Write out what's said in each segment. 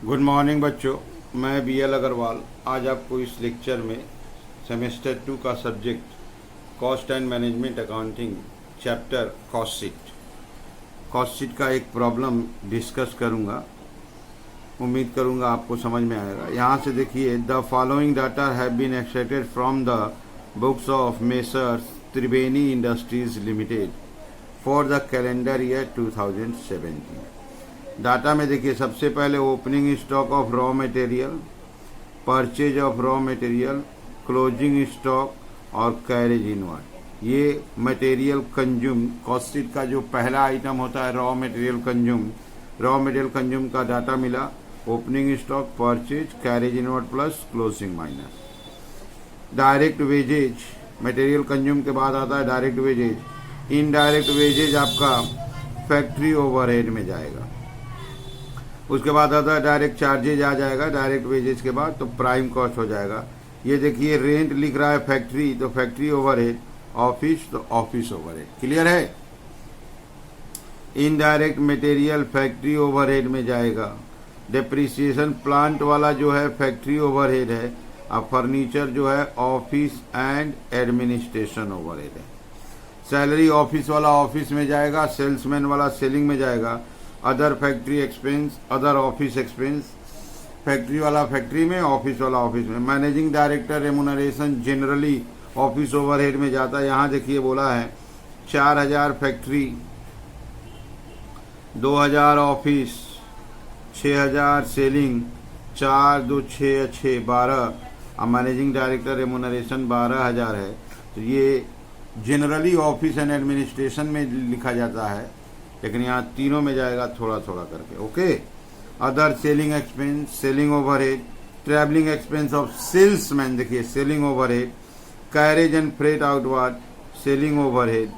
Good morning बच्चों, मैं B L Agarwal आज आपको इस लेक्चर में सेमेस्टर 2 का subject cost and management accounting chapter cost sheet का एक प्रॉब्लम डिस्कस करूंगा। उम्मीद करूंगा आपको समझ में आएगा। यहाँ से देखिए, the following data have been extracted from the books of Messrs Triveni industries limited for the calendar year 2017। Data में देखिए, सबसे पहले opening stock of raw material, purchase of raw material, closing stock और कैरेज इनवर्ड। ये material consume cost sheet का जो पहला item होता है रॉ मटेरियल कंज्यूम का डाटा मिला। Opening stock, purchase, carriage inward plus closing minus. Direct wages, material consume के बाद आता है डायरेक्ट वेजेज। इनडायरेक्ट वेजेज आपका फैक्ट्री ओवरहेड में जाएगा। उसके बाद आता है डायरेक्ट चार्जेज आ जाएगा डायरेक्ट वेजेज के बाद, तो प्राइम कॉस्ट हो जाएगा। ये देखिए, रेंट लिख रहा है फैक्ट्री, तो फैक्ट्री ओवरहेड, ऑफिस तो ऑफिस ओवरहेड। क्लियर है। इनडायरेक्ट मटेरियल फैक्ट्री ओवरहेड में जाएगा। डेप्रिसिएशन प्लांट वाला जो है फैक्ट्री ओवरहेड है, और फर्नीचर जो है ऑफिस एंड एडमिनिस्ट्रेशन ओवरहेड है। सैलरी ऑफिस वाला ऑफिस में जाएगा, सेल्समैन वाला सेलिंग में जाएगा। Other factory expense, other office expense, factory वाला फैक्ट्री में, ऑफिस वाला ऑफिस में। Managing director remuneration generally office overhead में जाता है। यहाँ देखिए बोला है 4000 फैक्ट्री, 2000 ऑफिस, 6000 सेलिंग, 4 2 6 6 12, और मैनेजिंग डायरेक्टर रेमुनरेशन 12000 है। तो ये जनरली ऑफिस एंड एडमिनिस्ट्रेशन में लिखा जाता है, लेकिन यहाँ तीनों में जाएगा थोड़ा थोड़ा करके। Okay. Other selling expense, selling overhead, travelling expense of salesman, देखिए selling overhead, carriage and freight outward, selling overhead.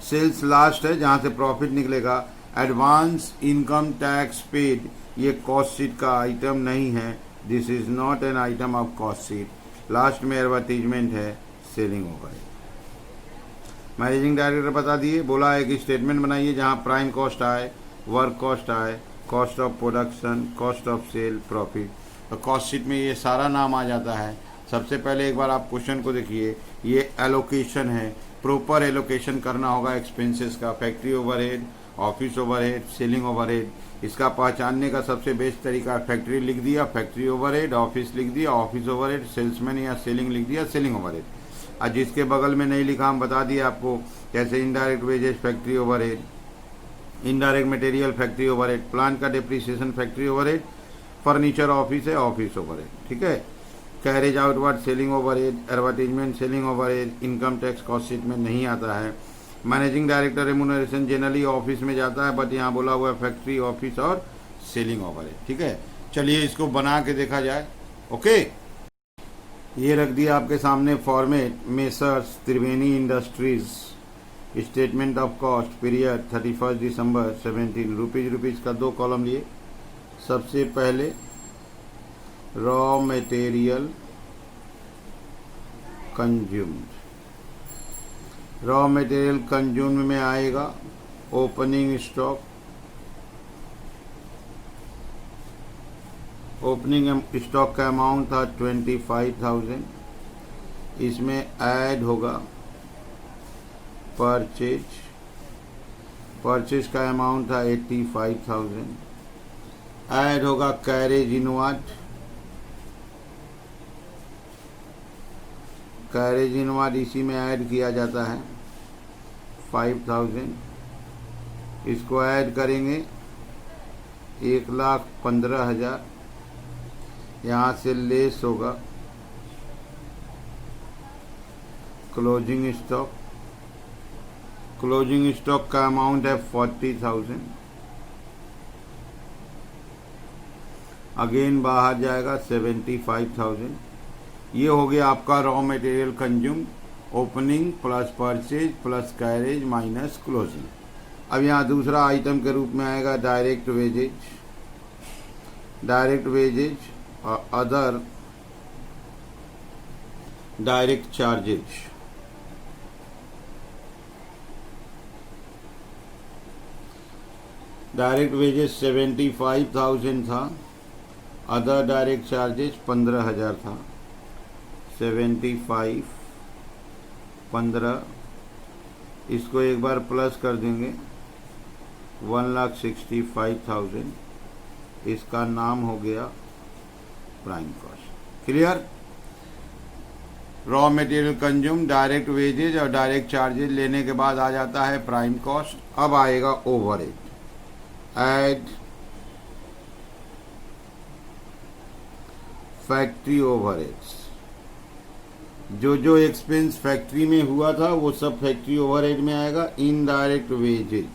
Sales last है, जहाँ से प्रॉफिट निकलेगा। एडवांस इनकम टैक्स पेड, ये कॉस्ट शीट का आइटम नहीं है। This is not an item of cost sheet. Last में एडवर्टीजमेंट है, सेलिंग ओवरहेड। मैनेजिंग डायरेक्टर बता दिए, बोला है कि स्टेटमेंट बनाइए जहां प्राइम कॉस्ट आए, वर्क कॉस्ट आए, cost of production, cost of sale, profit. तो कॉस्ट शीट में ये सारा नाम आ जाता है। सबसे पहले एक बार आप क्वेश्चन को देखिए, ये एलोकेशन है, प्रॉपर एलोकेशन करना होगा एक्सपेंसेस का। Factory overhead, office overhead, selling overhead. इसका पहचानने का सबसे बेस्ट तरीका, फैक्ट्री लिख दिया, फैक्ट्री ओवरहेड, ऑफिस लिख दिया, ऑफिस ओवरहेड, सेल्समैन या सेलिंग लिख दिया, सेलिंग ओवरहेड। और जिसके बगल में नहीं लिखा हम बता दिए आपको, जैसे indirect wages factory overhead, indirect material factory overhead, plant का depreciation factory overhead, furniture office है ऑफिस ओवरहेड। ठीक है। Carriage outward selling overhead, advertisement selling overhead, income tax cost sheet में नहीं आता है। Managing director remuneration generally office में जाता है, बट यहाँ बोला हुआ है फैक्ट्री, ऑफिस और सेलिंग ओवरहेड। ठीक है। चलिए इसको बना के देखा जाए। ओके। ये रख दिया आपके सामने format, messrs Triveni industries statement of cost period 31 December 17 rupees का 2 कॉलम लिए। सबसे पहले raw material consumed, raw material consumed में आएगा ओपनिंग स्टॉक। ओपनिंग स्टॉक का अमाउंट था 25,000। इसमें ऐड होगा परचेज का अमाउंट था 85,000। ऐड होगा कैरेज इनवर्ड, कैरेज इनवर्ड इसी में ऐड किया जाता है 5,000। इसको ऐड करेंगे 1,15,000। यहाँ से लेस होगा क्लोजिंग स्टॉक। क्लोजिंग स्टॉक का अमाउंट है 40,000। अगेन बाहर जाएगा 75,000। ये हो गया आपका raw material consume, opening plus purchase plus carriage minus closing. अब यहाँ दूसरा आइटम के रूप में आएगा डायरेक्ट वेजेज, डायरेक्ट वेजेज और other direct charges. Direct wages 75,000 था, अदर डायरेक्ट चार्जेस 15,000 था। 75 15, इसको एक बार प्लस कर देंगे 1,65,000, इसका नाम हो गया prime cost. Clear? Raw material consume, direct wages और डायरेक्ट चार्जेज लेने के बाद आ जाता है प्राइम कॉस्ट। अब आएगा ओवरहेड। एड फैक्ट्री ओवरहेड्स, जो एक्सपेंस फैक्ट्री में हुआ था वो सब फैक्ट्री ओवरहेड में आएगा। इनडायरेक्ट वेजेज,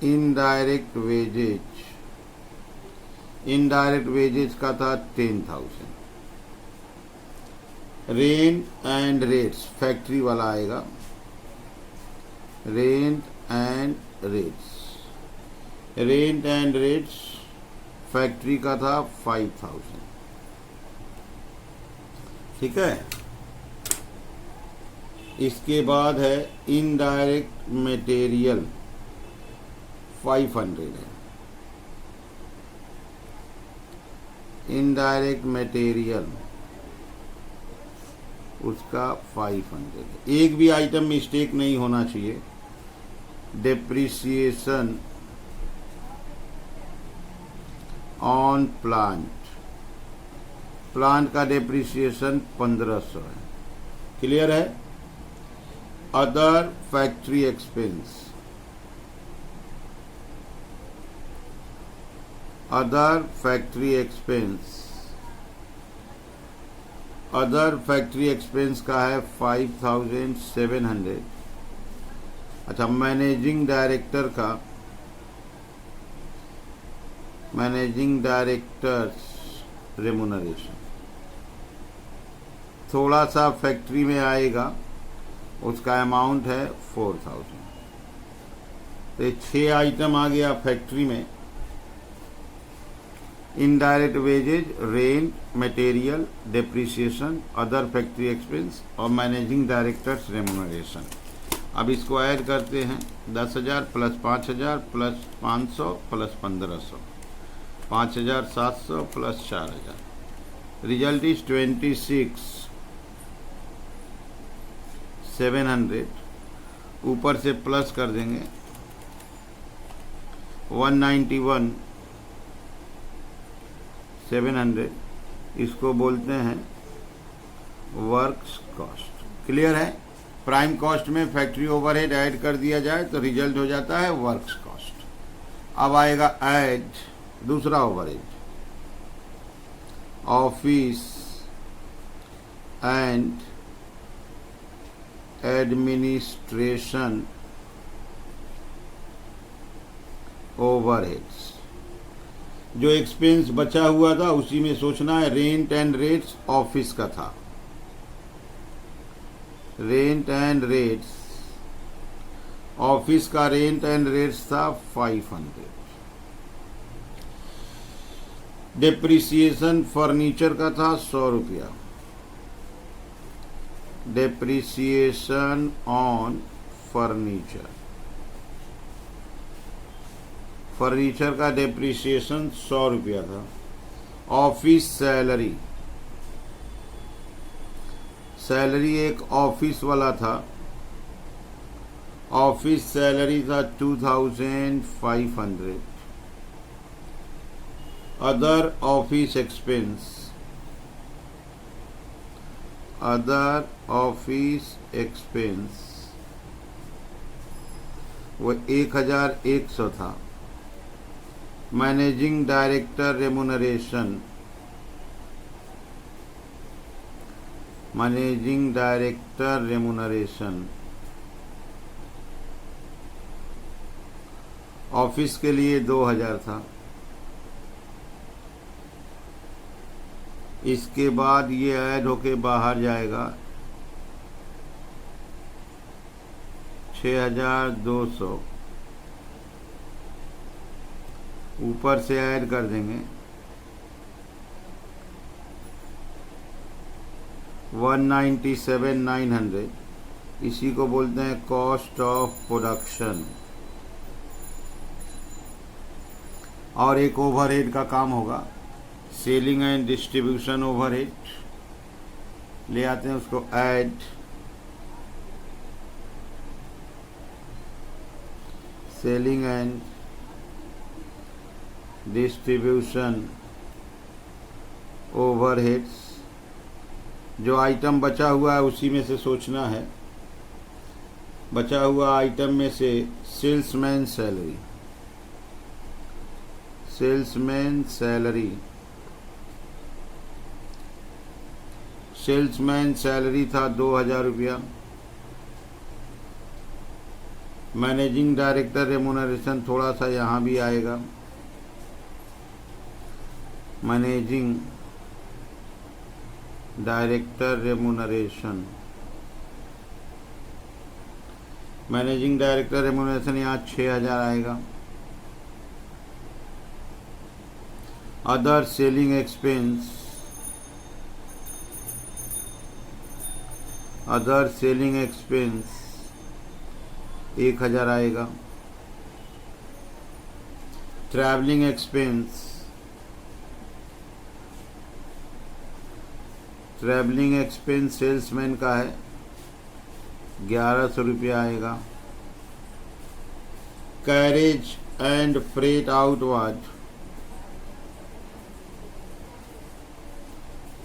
इनडायरेक्ट वेजेज का था 10,000। रेंट एंड रेट्स, फैक्ट्री वाला आएगा। रेंट एंड रेट्स फैक्ट्री का था 5,000। ठीक है। इसके बाद है इनडायरेक्ट मटेरियल, 500 है। इनडायरेक्ट मटेरियल उसका 500 है। एक भी आइटम मिस्टेक नहीं होना चाहिए। डेप्रिसिएशन ऑन प्लांट, प्लांट का डेप्रिसिएशन 1500 है। क्लियर है? Other factory expense, other factory expense का है 5,700। अच्छा, मैनेजिंग डायरेक्टर्स रेमुनरेशन थोड़ा सा फैक्ट्री में आएगा, उसका अमाउंट है 4,000। तो 6 आइटम आ गया फैक्ट्री में। Indirect wages, rent, material, depreciation, other factory expense और मैनेजिंग डायरेक्टर्स रेमुनरेशन। अब इसको ऐड करते हैं। 10,000 plus 5,000 plus 500 plus 1,500, 5,700 plus 4,000। Result is 26,700। ऊपर से प्लस कर देंगे 191,700। इसको बोलते हैं वर्क्स कॉस्ट। क्लियर है? प्राइम कॉस्ट में फैक्ट्री ओवरहेड ऐड कर दिया जाए तो रिजल्ट हो जाता है वर्क्स कॉस्ट। अब आएगा ऐड दूसरा overhead, office and administration overheads. जो एक्सपेंस बचा हुआ था उसी में सोचना है। रेंट एंड रेट्स ऑफिस का था, रेंट एंड रेट्स ऑफिस का रेंट एंड रेट्स था 500। डेप्रिसिएशन फर्नीचर का था 100 रुपया। डेप्रिसिएशन ऑन फर्नीचर, फर्नीचर का डेप्रिसिएशन 100 रुपया था। ऑफिस सैलरी, सैलरी एक ऑफिस वाला था, ऑफिस सैलरी था 2,500। Other office expense, other office expense वो 1,100 था। Managing director remuneration, managing director remuneration office के लिए 2,000 था। इसके बाद ये ऐड होके बाहर जाएगा 6,200। ऊपर से ऐड कर देंगे 197,900। इसी को बोलते हैं कॉस्ट ऑफ प्रोडक्शन। और एक ओवरहेड का काम होगा, सेलिंग एंड डिस्ट्रीब्यूशन ओवरहेड। ले आते हैं उसको, add selling and distribution overheads. जो आइटम बचा हुआ है उसी में से सोचना है। बचा हुआ आइटम में से salesman salary, salesman salary, salesman salary था 2000 रुपया। मैनेजिंग डायरेक्टर रेमुनरेशन थोड़ा सा यहाँ भी आएगा, managing director remuneration, managing director remuneration यहाँ 6000 आएगा। Other selling expense, other selling expense 1000 आएगा। Travelling expense, travelling expense salesman का है 1100 रुपया आएगा। Carriage and freight outward,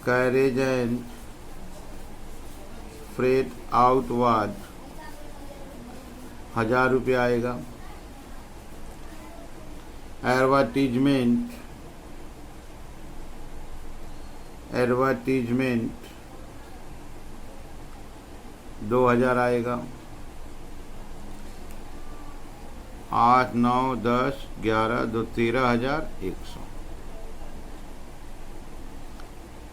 carriage and freight outward 1000 रुपया आएगा। एडवर्टीजमेंट, एडवर्टीजमेंट 2000 आएगा। 8 9 10 11 2 13,100।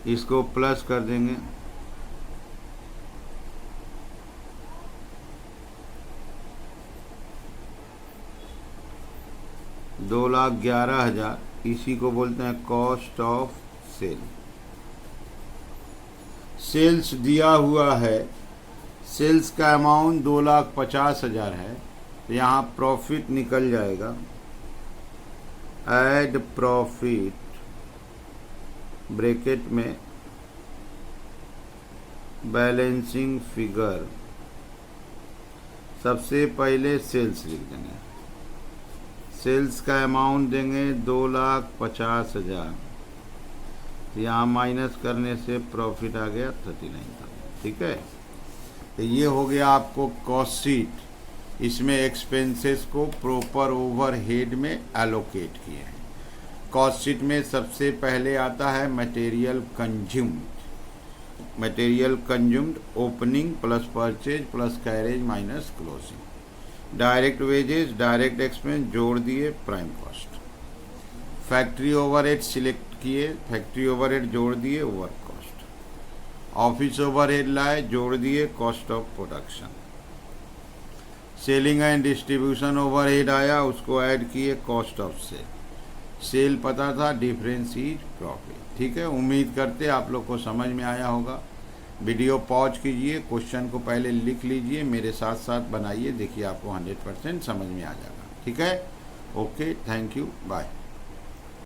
इसको प्लस कर देंगे, दो 2,11,000। इसी को बोलते हैं कॉस्ट ऑफ सेल। सेल्स दिया हुआ है, सेल्स का अमाउंट 2,50,000 है, तो यहाँ प्रॉफिट निकल जाएगा। ऐड प्रॉफिट ब्रैकेट में बैलेंसिंग फिगर, सबसे पहले सेल्स लिख देंगे। सेल्स का अमाउंट देंगे 2,50,000, यहाँ माइनस करने से प्रॉफिट आ गया 39,000। ठीक है, तो ये हो गया आपको कॉस्ट शीट। इसमें एक्सपेंसेस को प्रॉपर ओवरहेड में एलोकेट किए हैं। कॉस्ट शीट में सबसे पहले आता है material consumed, material consumed opening plus purchase plus carriage minus closing. Direct wages, direct expense जोड़ दिए prime cost. Factory overhead select किए, फैक्ट्री ओवरहेड जोड़ दिए वर्क कॉस्ट। ऑफिस ओवरहेड लाए, जोड़ दिए cost of production. Selling and distribution overhead आया, उसको ऐड किए कॉस्ट ऑफ सेल। सेल पता था, डिफरेंस इज प्रॉफिट। ठीक है, उम्मीद करते आप लोग को समझ में आया होगा। वीडियो पॉज कीजिए, क्वेश्चन को पहले लिख लीजिए, मेरे साथ साथ बनाइए, देखिए आपको 100% समझ में आ जाएगा। ठीक है, ओके, थैंक यू, बाय।